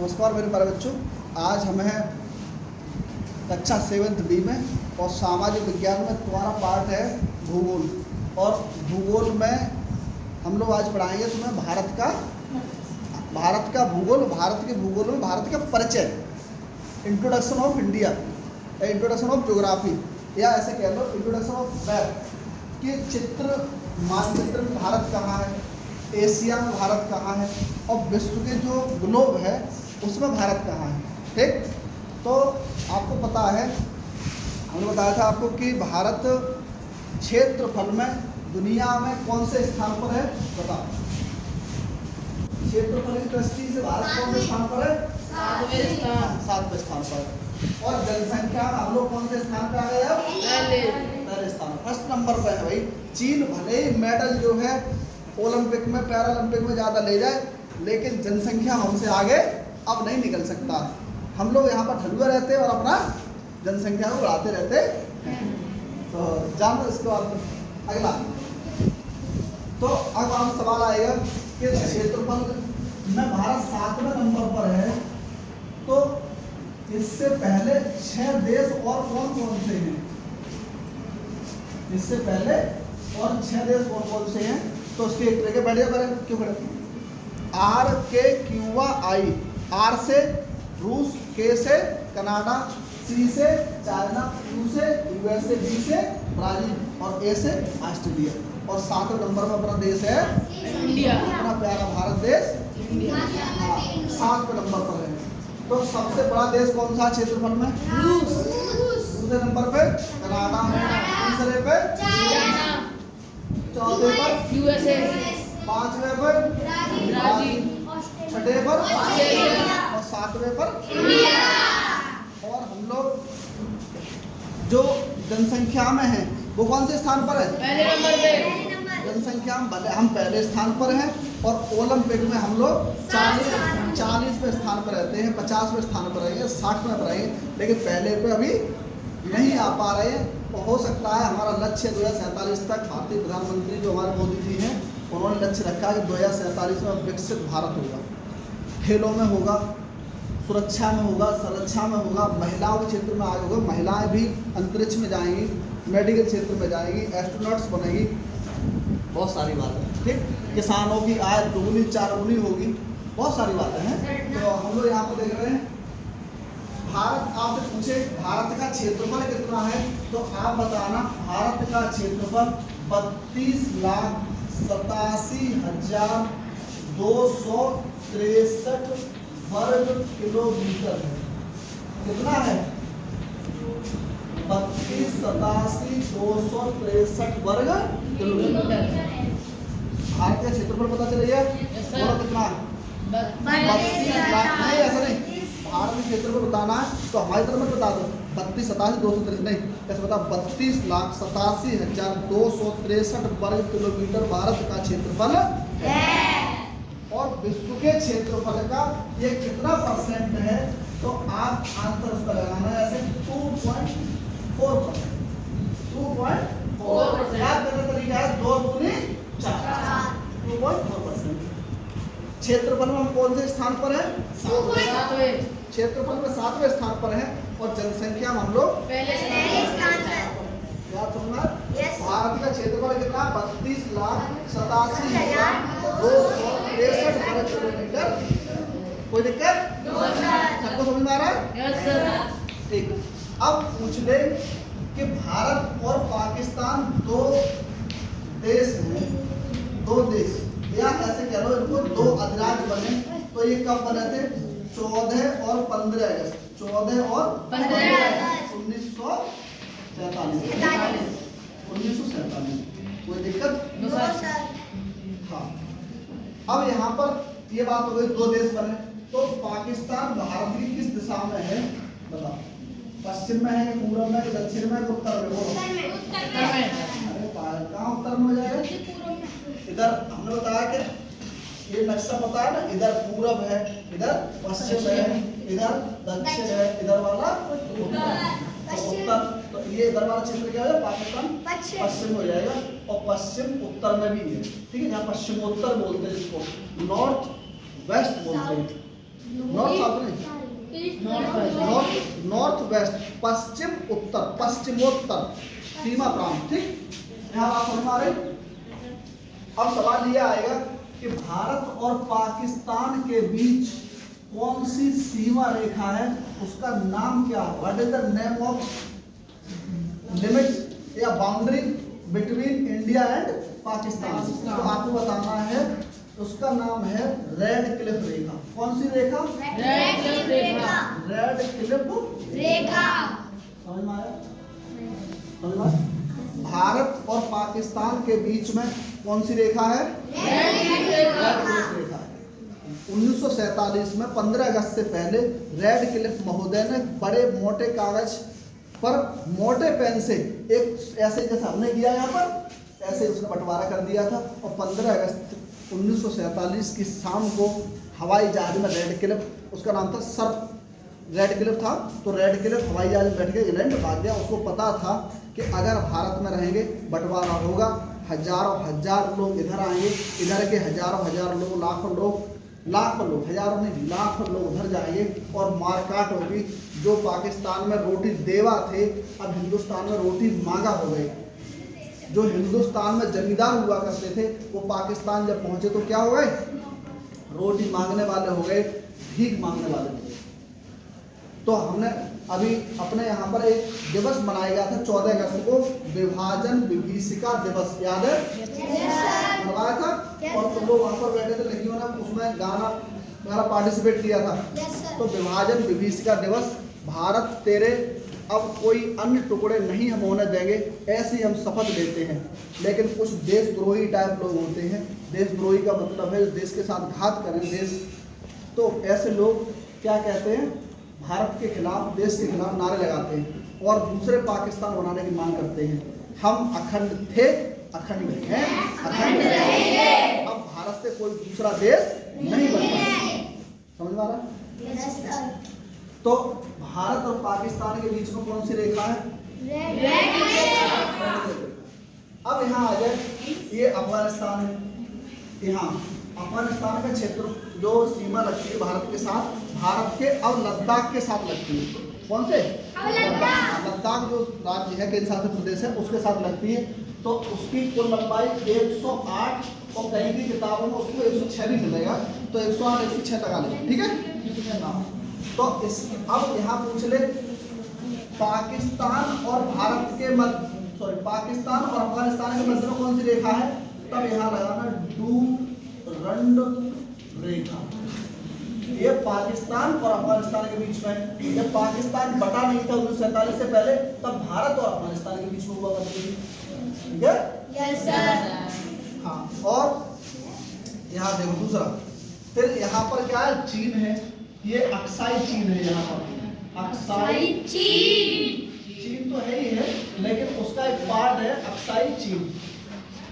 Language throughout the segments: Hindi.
नमस्कार मेरे प्यारे बच्चों, आज हम हैं कक्षा 7th B में और सामाजिक विज्ञान में तुम्हारा पार्ट है भूगोल। और भूगोल में हम लोग आज पढ़ाएंगे तुम्हें भारत का भूगोल, भारत के भूगोल में भारत का परिचय, introduction of India, introduction of geography, या ऐसे कह लो इंट्रोडक्शन ऑफ मैप कि मानचित्र में भारत कहाँ है, एशिया में भारत कहाँ है और विश्व के जो ग्लोब है उसमें भारत कहाँ है। ठीक, तो आपको पता है, हमने बताया था आपको कि भारत क्षेत्रफल में दुनिया में कौन से स्थान पर है, बताओ। क्षेत्रफल की दृष्टि से भारत कौन से स्थान पर है? 7वें स्थान पर। और जनसंख्या में हम लोग कौन से स्थान पर आ गए? पहले स्थान, फर्स्ट नंबर पर है भाई। चीन भले ही मेडल जो है ओलंपिक में, पैरालंपिक में ज़्यादा ले जाए, लेकिन जनसंख्या हमसे आगे अब नहीं निकल सकता। हम लोग यहाँ पर ठलुए रहते हैं और अपना जनसंख्या को बढ़ाते रहते हैं। तो जान दो इसके बाद अगला। तो अब हम सवाल आएगा कि क्षेत्रफल में भारत 7वें नंबर पर है, तो इससे पहले 6 देश और कौन कौन से हैं? इससे पहले और 6 देश और कौन से हैं? तो उसके एक तरह के बढ़िया बड़े क्यों खड़े? आर के क्यूबा आई, आर से रूस, के से कनाडा, सी से चाइना, यू से यूएसए, बी से ब्राजील और ए से ऑस्ट्रेलिया। और 7वें नंबर पर अपना देश है इंडिया, अपना प्यारा भारत देश इंडिया। हाँ, 7वें नंबर पर है। तो सबसे बड़ा देश कौन सा क्षेत्रफल में? रूस। दूसरे नंबर पे कनाडा, तीसरे पे चाइना, चौथे पर यूएसए, 5वें पर ब्राजील, 6ठे पर ऑस्ट्रेलिया और 7वें पर इंडिया। और हम लोग जो जनसंख्या में हैं वो कौन से स्थान पर है? पहले नंबर पे। जनसंख्या में भले हम पहले स्थान पर हैं और ओलंपिक में हम लोग 40वें स्थान पर रहते हैं, 50वें स्थान पर रहेंगे, 60वें पर रहेंगे, लेकिन पहले पे अभी नहीं आ पा रहे हैं। और हो सकता है हमारा लक्ष्य 2047 तक, भारतीय प्रधानमंत्री जो हमारे मोदी जी हैं उन्होंने लक्ष्य रखा है कि 2047 में विकसित भारत होगा। खेलों में होगा, सुरक्षा में होगा, संरक्षा में होगा, महिलाओं के क्षेत्र में आगे होगा, महिलाएं भी अंतरिक्ष में जाएंगी, मेडिकल क्षेत्र में जाएंगी, एस्ट्रोनॉट्स बनेगी, बहुत सारी बातें। ठीक, किसानों की आय 2 4 गुनी होगी, बहुत सारी बातें हैं। तो हम लोग यहाँ पर देख रहे हैं भारत, आपसे पूछे भारत का क्षेत्रफल कितना है, तो आप बताना। भारत का क्षेत्रफल 32,87,263 वर्ग किलोमीटर है। कितना है? 32,87,263 वर्ग किलोमीटर। भारत का क्षेत्रफल पता चलिए बोलो कितना? 32 लाख। नहीं, ऐसा नहीं, भारत के क्षेत्र को बताना है तो हमारी तरफ मत बता दो 32,87,263, नहीं, कैसे बता? 32,87,263 वर्ग किलोमीटर भारत का क्षेत्रफल है। और विश्व के क्षेत्रफल का ये कितना परसेंट है? तो आप आंसर उसका लगाना है ऐसे 2.4%। 2.4% याद करने का तरीका है 2 दूनी 4, 2.4%। क्षेत्रफल में हम कौन से स्थान पर है? 7वें। क्षेत्रफल में 7वें स्थान पर है। और जनसंख्या में हम लोग पहले स्थान पर। याद सुनना, भारत का क्षेत्रफल कितना? 32,87,263 वर्ग किलोमीटर। कोई दिक्कत? सबको समझ में आ रहा है? ठीक। अब पूछ ले कि भारत और पाकिस्तान 2 देश हैं, 2 देश, या ऐसे कह लो इनको 2 अधिराज्य बने। तो ये कब बने थे? 14 और 15 अगस्त, 14 और 15 अगस्त 1947। कोई दिक्कत? हाँ। अब यहाँ पर ये बात हो गई 2 देश बने, तो पाकिस्तान भारत की किस दिशा में है बताओ? पश्चिम में है, पूर्व में, दक्षिण में, उत्तर में? बोलो। उत्तर में। अरे कहाँ उत्तर में हो जाएगा? इधर हमने बताया कि ये नक्शा पता है ना, इधर पूरब है, इधर पश्चिम है, इधर दक्षिण है, इधर वाला उत्तर। तो ये इधर वाला क्षेत्र क्या है? पाकिस्तान पश्चिम हो जाएगा। और पश्चिम उत्तर में भी है, ठीक है, यहाँ पश्चिमोत्तर बोलते हैं, इसको नॉर्थ वेस्ट बोलते हैं। नॉर्थ साउथ नहीं, नॉर्थ वेस्ट, पश्चिम उत्तर, पश्चिमोत्तर सीमा प्रांत। ठीक, यहाँ बात समझ में आ रही। अब सवाल ये आएगा कि भारत और पाकिस्तान के बीच कौन सी सीमा रेखा है, उसका नाम क्या है? What is the name of limit या boundary between India and Pakistan? तो आपको बताना है, उसका नाम है रेड क्लिफ रेखा। कौन सी रेखा? रेड क्लिफ रेखा। रेड क्लिफ रेखा। समझ में आया? समझ में आया? भारत और पाकिस्तान के बीच में कौन सी रेखा है? रेड क्लिफ रेखा है। 1947 में 15 अगस्त से पहले रेड क्लिफ महोदय ने बड़े मोटे कागज पर मोटे पेन से एक ऐसे जैसा हमने किया यहाँ पर ऐसे उसने बंटवारा कर दिया था, और 15 अगस्त 1947 की शाम को हवाई जहाज में रेड क्लिफ, उसका नाम था सर रेड क्लिफ था, तो रेड क्लिफ हवाई जहाज में बैठ के इंग्लैंड भाग गया। उसको पता था कि अगर भारत में रहेंगे बंटवारा होगा, हजारों हजार लोग इधर आएंगे, इधर के हजारों हजार लोग, लाखों लोग, हजारों नहीं लाखों लोग उधर जाएंगे और मारकाट होगी। जो पाकिस्तान में रोटी देवा थे अब हिंदुस्तान में रोटी मांगा हो गए। जो हिंदुस्तान में जमींदार हुआ करते थे वो पाकिस्तान जब पहुंचे तो क्या हो गए? रोटी मांगने वाले हो गए, भीख मांगने वाले हो गए। तो हमने अभी अपने यहाँ पर एक दिवस मनाया गया था 14 अगस्त को, विभाजन विभीषिका दिवस, याद है? मनाया था, और तुम लोग वहाँ पर बैठे थे, लड़कियों ने उसमें गाना पार्टिसिपेट किया था। तो विभाजन विभीषिका दिवस, भारत तेरे अब कोई अन्य टुकड़े नहीं हम होने देंगे, ऐसी हम शपथ लेते हैं। लेकिन कुछ देशद्रोही टाइप लोग होते हैं, देशद्रोही का मतलब है देश के साथ घात करें देश, तो ऐसे लोग क्या कहते हैं? भारत के खिलाफ, देश के खिलाफ नारे लगाते हैं और दूसरे पाकिस्तान बनाने की मांग करते हैं। हम अखंड थे, अखंड हैं, अखंड रहेंगे। अब भारत से कोई दूसरा देश नहीं बन पाएगा। समझ में आ रहा? तो भारत और पाकिस्तान के बीच में कौन सी रेखा है? अब यहाँ आ जाए, ये अफगानिस्तान है। यहाँ अफगानिस्तान का क्षेत्र जो सीमा लगती है भारत के साथ, भारत के अब लद्दाख के साथ लगती है। कौन से? लद्दाख जो राज्य है, केंद्र शासित प्रदेश है, उसके साथ लगती है। तो उसकी कुल लंबाई 108 और कहीं की किताबों में उसको 106 भी मिलेगा, तो 108 106 लगा लें, ठीक है? तो इस अब यहाँ पूछ ले, पाकिस्तान और भारत के मध्य, पाकिस्तान और अफगानिस्तान के मध्य में कौन सी रेखा है? तब यहाँ लगाना डूरंड रेखा। ये पाकिस्तान और अफगानिस्तान के बीच में, जब पाकिस्तान बटा नहीं था 1947 से पहले, तब भारत और अफगानिस्तान के बीच में हुआ करती थी। ठीक है? Yes sir. हाँ, और यहाँ देखो दूसरा, फिर यहाँ पर क्या है? चीन है, ये अक्साई चीन है। यहाँ पर अक्साई चीन तो है ही है, लेकिन उसका एक पार्ट है अक्साई चीन।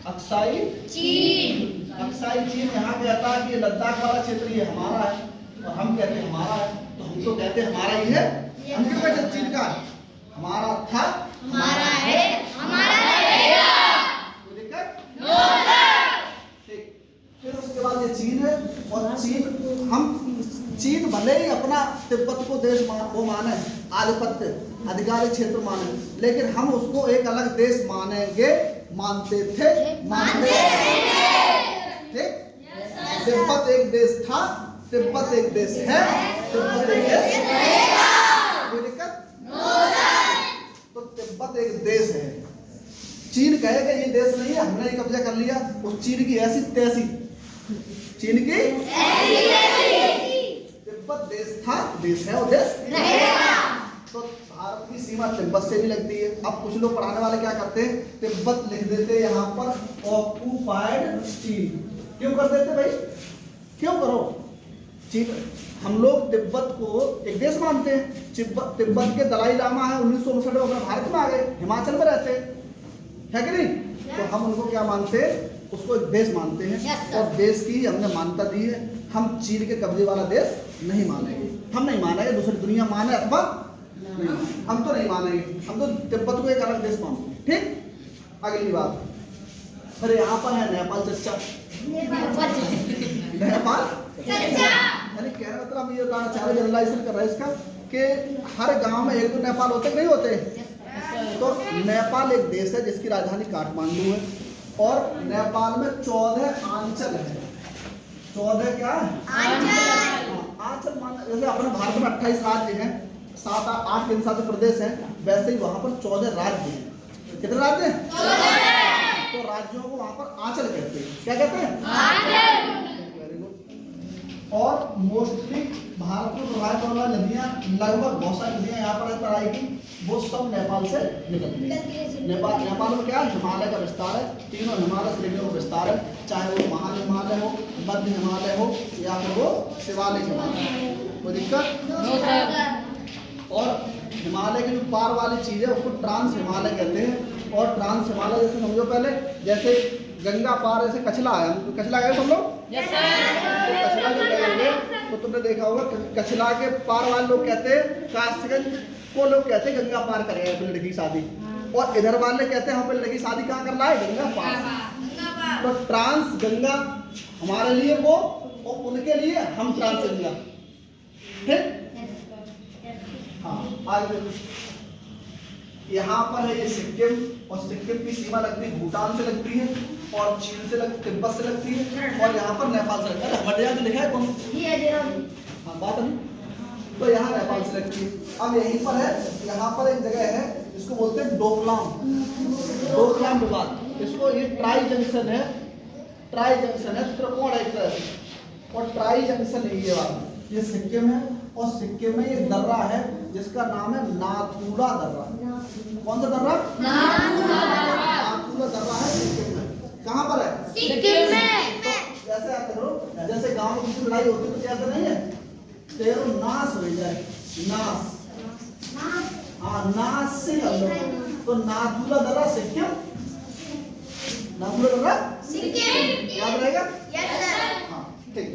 अक्साई चीन यहाँ कहता है कि लद्दाख वाला क्षेत्र ये हमारा है, और हम कहते हैं हमारा है, तो हम तो कहते हैं हमारा ही है। हम क्यों कहते हैं चीन का है? हमारा था, हमारा है, हमारा रहेगा। कोई दिक्कत? No sir. ठीक, फिर उसके बाद ये चीन है, और चीन भले ही अपना तिब्बत को देश वो माने, आधिपत्य अधिकारी क्षेत्र माने, लेकिन हम उसको एक अलग देश मानेंगे, मानते थे, मानते ठीक। तिब्बत एक देश था, तिब्बत एक देश है, तिब्बत एक देश रहेगा। कोई दिक्कत? No sir. तो तिब्बत एक देश है। चीन कहेगा ये देश नहीं है, हमने कब्जा कर लिया, उस चीन की ऐसी तैसी, चीन की तिब्बत देश था, देश है और देश रहेगा। तो भारत की सीमा तिब्बत से भी लगती है। अब कुछ लोग पढ़ाने वाले क्या करते हैं, तिब्बत लिख देते हैं यहाँ पर ऑक्यूपाइड चीन। क्यों कर देते भाई? क्यों करो? चीन, हम लोग तिब्बत को एक देश मानते हैं। तिब्बत के दलाई लामा है 1959 में अपने भारत में आ गए, हिमाचल में रहते हैं, है कि नहीं? तो हम उनको क्या मानते हैं? उसको एक देश मानते हैं, और देश की हमने मान्यता दी है। हम चीन के कब्जे वाला देश नहीं मानेंगे, हम नहीं मानेंगे, दूसरी दुनिया माने अथवा नहीं, हम तो नहीं मानेंगे, हम तो तिब्बत को एक अलग देश मानते हैं। ठीक, अगली बात, फिर यहाँ पर है नेपाल चच्चा। नेपाल यानी कहने का मतलब हम ये बताना चाह रहे हैं, जनरलाइजेशन कर रहे हैं इसका कि हर गांव में एक दो नेपाल होते कि नहीं होते। तो नेपाल एक देश है जिसकी राजधानी काठमांडू है और नेपाल में 14 आंचल है। 14 क्या है? आंचल मान, जैसे अपने भारत में 28 राज्य हैं, 7-8 केंद्र शासित प्रदेश हैं, वैसे ही वहाँ पर 14 राज्य हैं। कितने राज्य हैं? 14। तो राज्यों को वहाँ पर आंचल कहते हैं। क्या कहते हैं? आंचल। Very good. और मोस्टली भारत में प्रभावित होने वाली नदियाँ, लगभग बहुत सारी नदियाँ यहाँ पर तराई की, वो सब नेपाल से निकलती है। नेपाल में क्या है? हिमालय का विस्तार है, तीनों हिमालय श्रेणियों का विस्तार है, चाहे वो महान हिमालय हो, मध्य हिमालय हो या फिर वो शिवालिक हिमालय हो। कोई दिक्कत? और हिमालय की जो पार वाली चीज़ है उसको ट्रांस हिमालय कहते हैं। और ट्रांस हिमालय जैसे समझो पहले, जैसे गंगा पार ऐसे कछला आया, तो कछला गए सब लोग? तो कछला जब गए होंगे तो तुमने देखा होगा कछला के पार वाले लोग कहते हैं, कासगंज को लोग कहते हैं गंगा पार कर रहे हैं अपनी लड़की की शादी, और इधर वाले कहते हैं हम अपनी लड़की की शादी कहाँ करना है? गंगा पार। तो ट्रांस गंगा हमारे लिए वो और उनके लिए हम ट्रांस गंगा। ठीक, हाँ आगे यहाँ पर है ये सिक्किम, और सिक्किम की सीमा लगती है भूटान से लगती है, और चीन से लगती, तिब्बत से लगती है, और यहाँ पर नेपाल से लगती है। हमारे यहाँ लिखा है कौन? हाँ बात नहीं, तो यहाँ नेपाल से लगती है। अब यहीं पर है, यहाँ पर एक जगह है जिसको बोलते हैं डोकलाम विवाद। इसको ये ट्राई जंक्शन है, त्रिकोण है एक तरह से, और ट्राई जंक्शन है ये वाला। ये सिक्किम है, और सिक्किम में एक दर्रा है जिसका नाम है नाथुला दर्रा। कौन सा दर्रा? नाथुला दर्रा है सिक्किम में। कहाँ पर है? सिक्किम में। तो जैसे आप करो, जैसे गांव में किसी लड़ाई होती है तो क्या करना है? तेरो नाश हो जाए, नाश, हाँ नाश से कर लो। तो नाथुला दर्रा सिक्किम, नाथुला दर्रा सिक्किम, याद रहेगा? Yes sir. हाँ ठीक।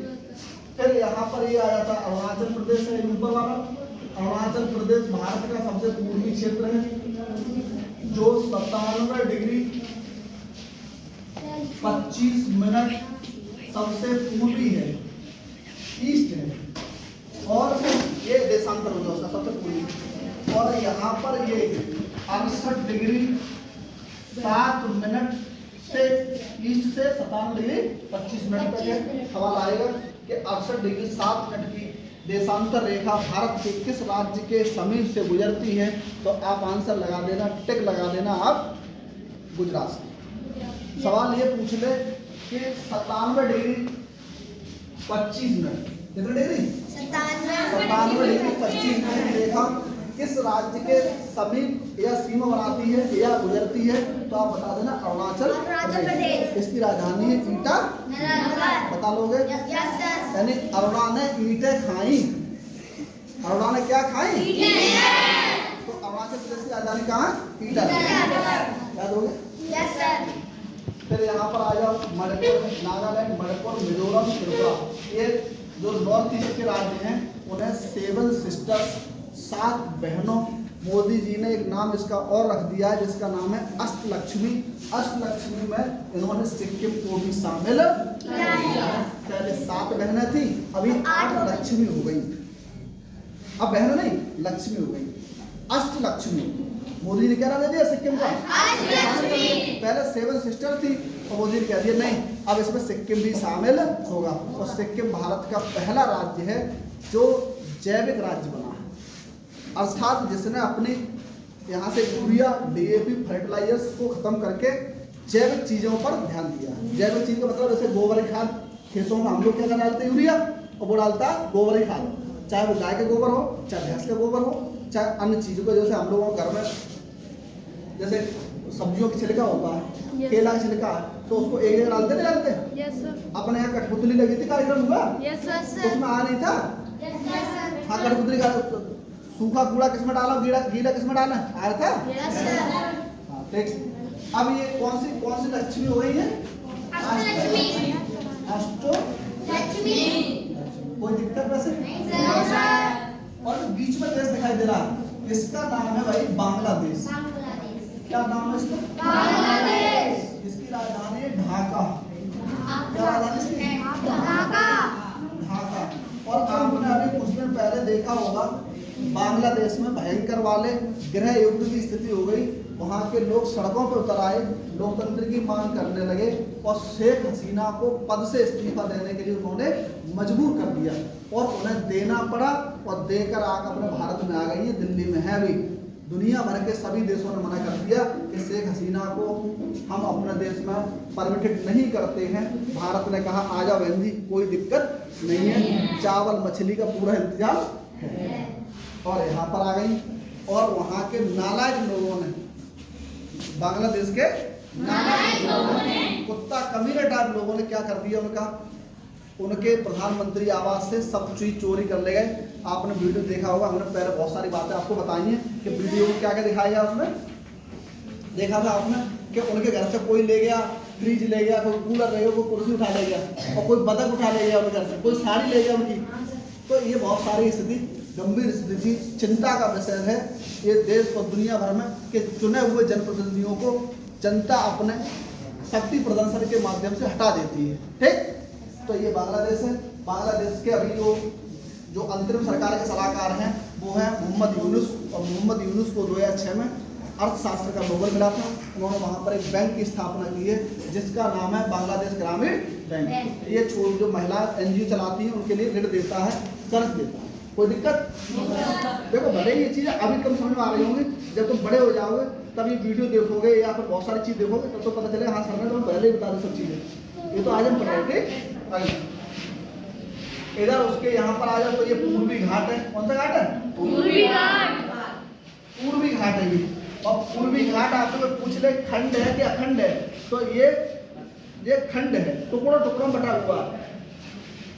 फिर यहाँ पर ये आ जाता है अरुणाचल प्रदेश है ऊपर वाला। अरुणाचल प्रदेश भारत का सबसे पूर्वी क्षेत्र है जो 97 डिग्री 25 मिनट सबसे पूर्वी है, ईस्ट है, और ये देशांतर होगा उसका सबसे पूर्वी। और यहाँ पर ये 68 डिग्री 7 मिनट से ईस्ट से 57 डिग्री 25 मिनट तक है। सवाल आएगा कि 68 डिग्री 7 मिनट की देशांतर रेखा भारत के किस राज्य के समीप से गुजरती है? तो आप आंसर लगा देना, टिक लगा देना आप गुजरात से। सवाल ये पूछ ले कि 97 डिग्री 25 मिनट, कितने डिग्री? 97 डिग्री 25 मिनट की रेखा किस राज्य के समीप या सीमा बनाती है या गुजरती है? तो आप बता देना अरुणाचल प्रदेश। इसकी राजधानी है ईटा। बता लोगे? यानी अरुणा ने ईंटें खाई। अरुणा ने क्या खाई? तो अरुणाचल प्रदेश की राजधानी कहाँ? ईटा। याद हो गया? फिर यहाँ पर आ जाओ, मणिपुर, नागालैंड, मणिपुर, मिजोरम, त्रिपुरा। ये जो नॉर्थ ईस्ट के राज्य हैं उन्हें 7 सिस्टर्स, 7 बहनों, मोदी जी ने एक नाम इसका और रख दिया है जिसका नाम है अष्टलक्ष्मी। अष्टलक्ष्मी में इन्होंने सिक्किम को भी शामिल किया। पहले 7 बहनें थी, अभी 8 लक्ष्मी हो गई। अब बहन नहीं, लक्ष्मी हो गई, अष्टलक्ष्मी। मोदी ने क्या नाम दे दिया सिक्किम का? पहले 7 सिस्टर थी और मोदी ने कह दिया नहीं, अब इसमें सिक्किम भी शामिल होगा। और सिक्किम भारत का पहला राज्य है जो जैविक राज्य बना है, अर्थात जिसने अपनी यहाँ से यूरिया, DAP, फर्टिलाइजर्स को खत्म करके जैविक चीज़ों पर ध्यान दिया। जैविक चीज़ का मतलब जैसे गोबर की खाद, खेतों में हम लोग क्या डालते हैं? यूरिया, और वो डालता है गोबर की खाद, चाहे वो गाय का गोबर हो, चाहे भैंस का गोबर हो, चाहे अन्य चीज़ों को। जैसे हम लोगों के घर में जैसे सब्जियों की छिलका होता है, केला का छिलका है, तो उसको एक जगह डालते नहीं डालते? अपने यहाँ कठपुतली लगी थी, कार्यक्रम हुआ, उसमें आ नहीं था? हाँ, कठपुतली का सूखा कूड़ा किसमें डाला, गीला किसमें डाला, आया था? हाँ ठीक। अब ये कौन सी लक्ष्मी हो गई है? अष्टलक्ष्मी। कोई दिक्कत वैसे? और बीच में देश दिखाई दे रहा है, इसका नाम है भाई बांग्लादेश। क्या नाम है इसका? बांग्लादेश। इसकी राजधानी है ढाका। क्या राजधानी इसकी? ढाका। और आपने अभी कुछ दिन पहले देखा होगा बांग्लादेश में भयंकर वाले गृह युद्ध की स्थिति हो गई। वहाँ के लोग सड़कों पर उतर आए, लोकतंत्र की मांग करने लगे और शेख हसीना को पद से इस्तीफा देने के लिए उन्होंने मजबूर कर दिया और उन्हें देना पड़ा और देकर आकर अपने भारत में आ गई है, दिल्ली में है अभी। दुनिया भर के सभी देशों ने मना कर दिया कि शेख हसीना को हम अपने देश में परमिटेड नहीं करते हैं। भारत ने कहा आ जाओ बहन जी, कोई दिक्कत नहीं है, चावल मछली का पूरा इंतजाम है। और यहाँ पर आ गई और वहाँ के नालायक लोगों ने, बांग्लादेश के नालायक लोगों ने, कुत्ता कमीने टाइप लोगों ने क्या कर दिया, उनके प्रधानमंत्री आवास से सब चीज चोरी कर ले गए। आपने वीडियो देखा होगा, हमने पहले बहुत सारी बातें आपको बताई हैं कि वीडियो में क्या क्या दिखाया गया। उसमें देखा था आपने कि उनके घर से कोई ले गया, फ्रिज ले गया, कोई कूलर ले गया, कोई कुर्सी उठा ले गया और कोई बतख उठा ले गया उनके घर से, कोई साड़ी ले गया उनकी। तो ये बहुत सारी स्थिति, गंभीर स्थिति, चिंता का विषय है ये देश और दुनिया भर में कि चुने हुए जनप्रतिनिधियों को जनता अपने शक्ति प्रदर्शन के माध्यम से हटा देती है। ठीक, तो ये बांग्लादेश है। बांग्लादेश के अभी जो अंतरिम सरकार के सलाहकार हैं वो है मोहम्मद यूनुस, और मोहम्मद यूनुस को 2006 में अर्थशास्त्र का नोबेल मिला था। उन्होंने वहाँ पर एक बैंक की स्थापना की है जिसका नाम है बांग्लादेश ग्रामीण बैंक। ये जो महिला NGO चलाती है उनके लिए ऋण देता है, कर्ज देता है, कोई दिक्कत। देखो भले ये चीज़ें अभी कम समझ में आ रही होंगी, जब तुम बड़े हो जाओगे तब ये वीडियो देखोगे या फिर बहुत सारी चीज़ देखोगे तब तो पता चलेगा हाँ सर ने तो पहले ही बता दी सब चीज़ें। ये तो आज हम पढ़ रहे थे। इधर उसके यहाँ पर आ जाओ तो ये पूर्वी घाट है। कौन सा घाट है? पूर्वी घाट। पूर्वी घाट है ये। और पूर्वी घाट आपको पूछ ले खंड है कि अखंड है, तो ये खंड है, टुकड़ों टुकड़ों में बटा हुआ,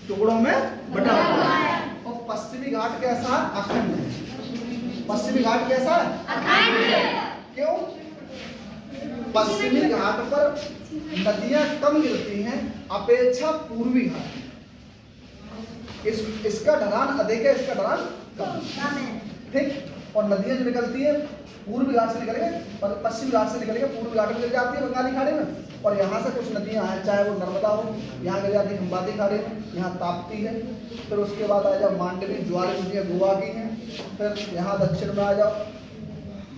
टुकड़ों में बटा हुआ है। और पश्चिमी घाट कैसा? अखंड है। पश्चिमी घाट कैसा? अखंड। क्यों? पश्चिमी घाट पर नदियां कम गिरती हैं अपेक्षा पूर्वी घाट। इसका ढलान अधिक है, इसका ढलान कम है। ठीक, और नदियां जो निकलती है पूर्वी घाट से निकल के और पश्चिमी घाट से निकल के पूर्वी घाट में गिर जाती है बंगाली खाड़ी में। और यहाँ से कुछ नदियां हैं, चाहे वो नर्मदा हो, यहाँ गिर जाती है खंबाती खाड़ी में, यहाँ ताप्ती है। फिर उसके बाद आ जाओ मांडवी, ज्वारी नदियाँ गोवा की हैं। फिर यहाँ दक्षिण में आ जाओ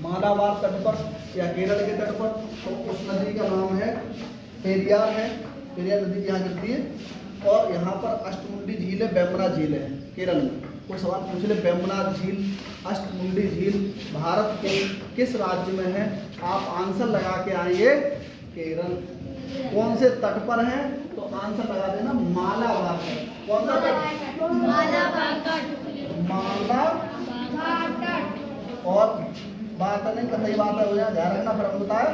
मालाबार तट पर या केरल के तट पर, तो उस नदी का नाम है पेरियार है। पेरियार नदी यहाँ गिरती है। और यहाँ पर अष्टमुंडी झील है, बेमना झील है केरल में। कोई सवाल पूछ ले, बेमना झील, अष्टमुंडी झील भारत के किस राज्य में है? आप आंसर लगा के आएंगे केरल। कौन से तट पर है? तो आंसर लगा देना मालाबार तट। कौन सा तट? मालाबार तट। मालाबार तट। और बात नहीं कतई बात है, हो जाए ध्यान रखना। फिर हम बताया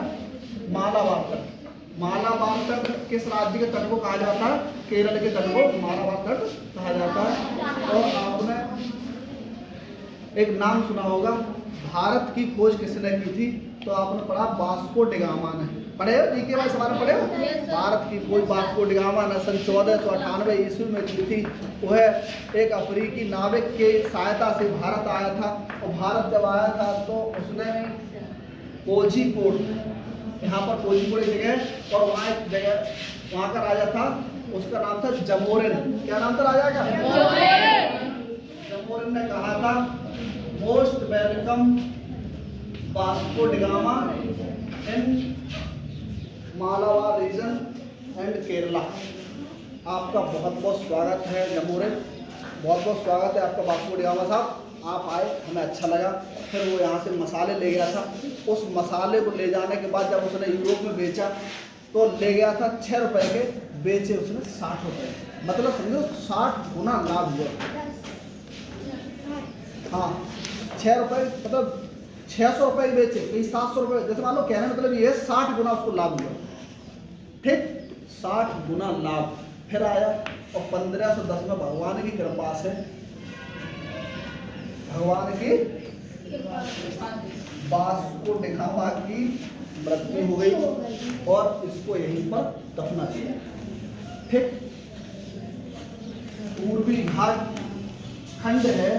मालाबार तट। मालाबार तट किस राज्य के तट को कहा जाता है? केरल के तट को मालाबार तट कहा जाता है। और आपने एक नाम सुना होगा, भारत की खोज किसने की थी? तो आपने पढ़ा वास्को डी गामा ने। पढ़े हो? जीके वाले सवाल पढ़े हो? भारत की खोज वास्को डी गामा ने सन 1498 ईस्वी में की थी। वह एक अफ्रीकी नाविक के सहायता से भारत आया था। और भारत जब आया था तो उसने कोझीकोड, यहाँ पर कोझीकोड एक जगह है और वहाँ एक जगह, वहाँ का राजा था, उसका नाम था जमोरिन। क्या नाम था राजा का? जमोरिन ने कहा था most welcome Vasco da Gama in Malabar region and Kerala. आपका बहुत बहुत स्वागत है जमोरिन, बहुत बहुत स्वागत है आपका वास्को डी गामा साहब। आप आए, हमें अच्छा लगा। फिर वो यहाँ से मसाले ले गया था। उस मसाले को ले जाने के बाद जब उसने यूरोप में बेचा तो ले गया था 6 रुपए के, बेचे उसने 60 रुपए। मतलब समझो 60 गुना लाभ हुआ। हाँ, 6 रुपए मतलब 600 रुपए बेचे, कहीं 700 रुपए, जैसे मान लो कहने मतलब ये 60 गुना उसको लाभ हुआ। ठीक, 60 गुना लाभ। फिर आया और 1510 में भगवान की कृपा से, भगवान की वास्को डी गामा की मृत्यु हो गई और इसको यहीं पर दफना किया। ठीक, पूर्वी घाट खंड है,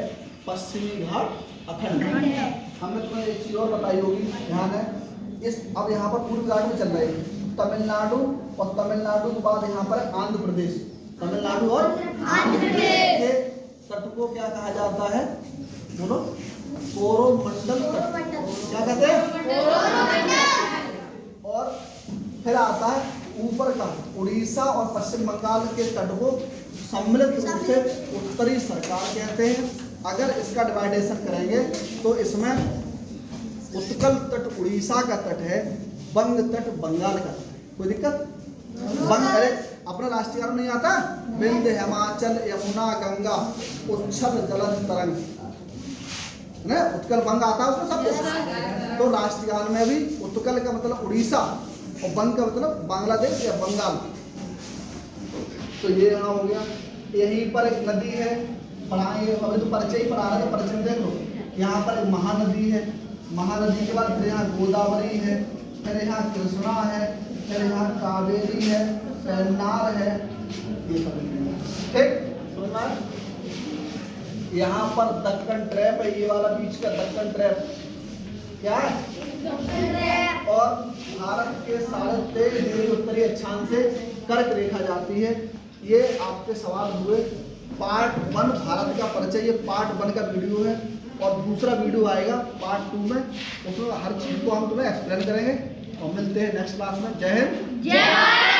पश्चिमी घाट अखंड है। हमने तुम्हें एक चीज और बताई होगी, ध्यान है इस। अब यहाँ पर पूर्वी घाट में चल रही है तमिलनाडु, और तमिलनाडु के बाद यहाँ पर आंध्र प्रदेश। तमिलनाडु और आंध्र प्रदेश। तट को क्या कहा जाता है? बोलो, कोरोमंडल तट। क्या कहते हैं? और फिर आता है ऊपर का उड़ीसा और पश्चिम बंगाल के तट को सम्मिलित रूप से उत्तरी सरकार कहते हैं। अगर इसका डिवाइडेशन करेंगे तो इसमें उत्कल तट उड़ीसा का तट है, बंग तट बंगाल का तट है। कोई दिक्कत? बंग, अरे अपना राष्ट्रीय गान नहीं आता? विंध्य हिमाचल यमुना गंगा उच्छल जलद तरंग, ना उत्कल बंग आता है उसमें सब कुछ। तो राष्ट्रीय गान में भी उत्कल का मतलब उड़ीसा और बंग का मतलब बांग्लादेश या बंगाल। तो ये यहाँ हो गया। यहीं पर एक नदी है, पढ़ाएंगे अभी तो परिचय ही पढ़ा रहे हैं, परिचय देख लो। यहाँ पर एक महानदी है, महानदी के बाद फिर यहाँ गोदावरी है, फिर यहाँ कृष्णा है, फिर यहाँ कावेरी है, पेन्नार है, ये सब ठीक समझ में आया? यहाँ पर दक्कन ट्रैप है, ये वाला बीच का दक्कन ट्रैप क्या है? और भारत के 23.5 डिग्री उत्तरी अक्षांश से कर्क रेखा जाती है। ये आपके सवाल हुए पार्ट 1 भारत का परिचय, ये पार्ट 1 का वीडियो है। और दूसरा वीडियो आएगा पार्ट 2 में, उसमें हर चीज़ को हम तुम्हें एक्सप्लेन करेंगे। और मिलते हैं नेक्स्ट क्लास में। जय हिंद, जय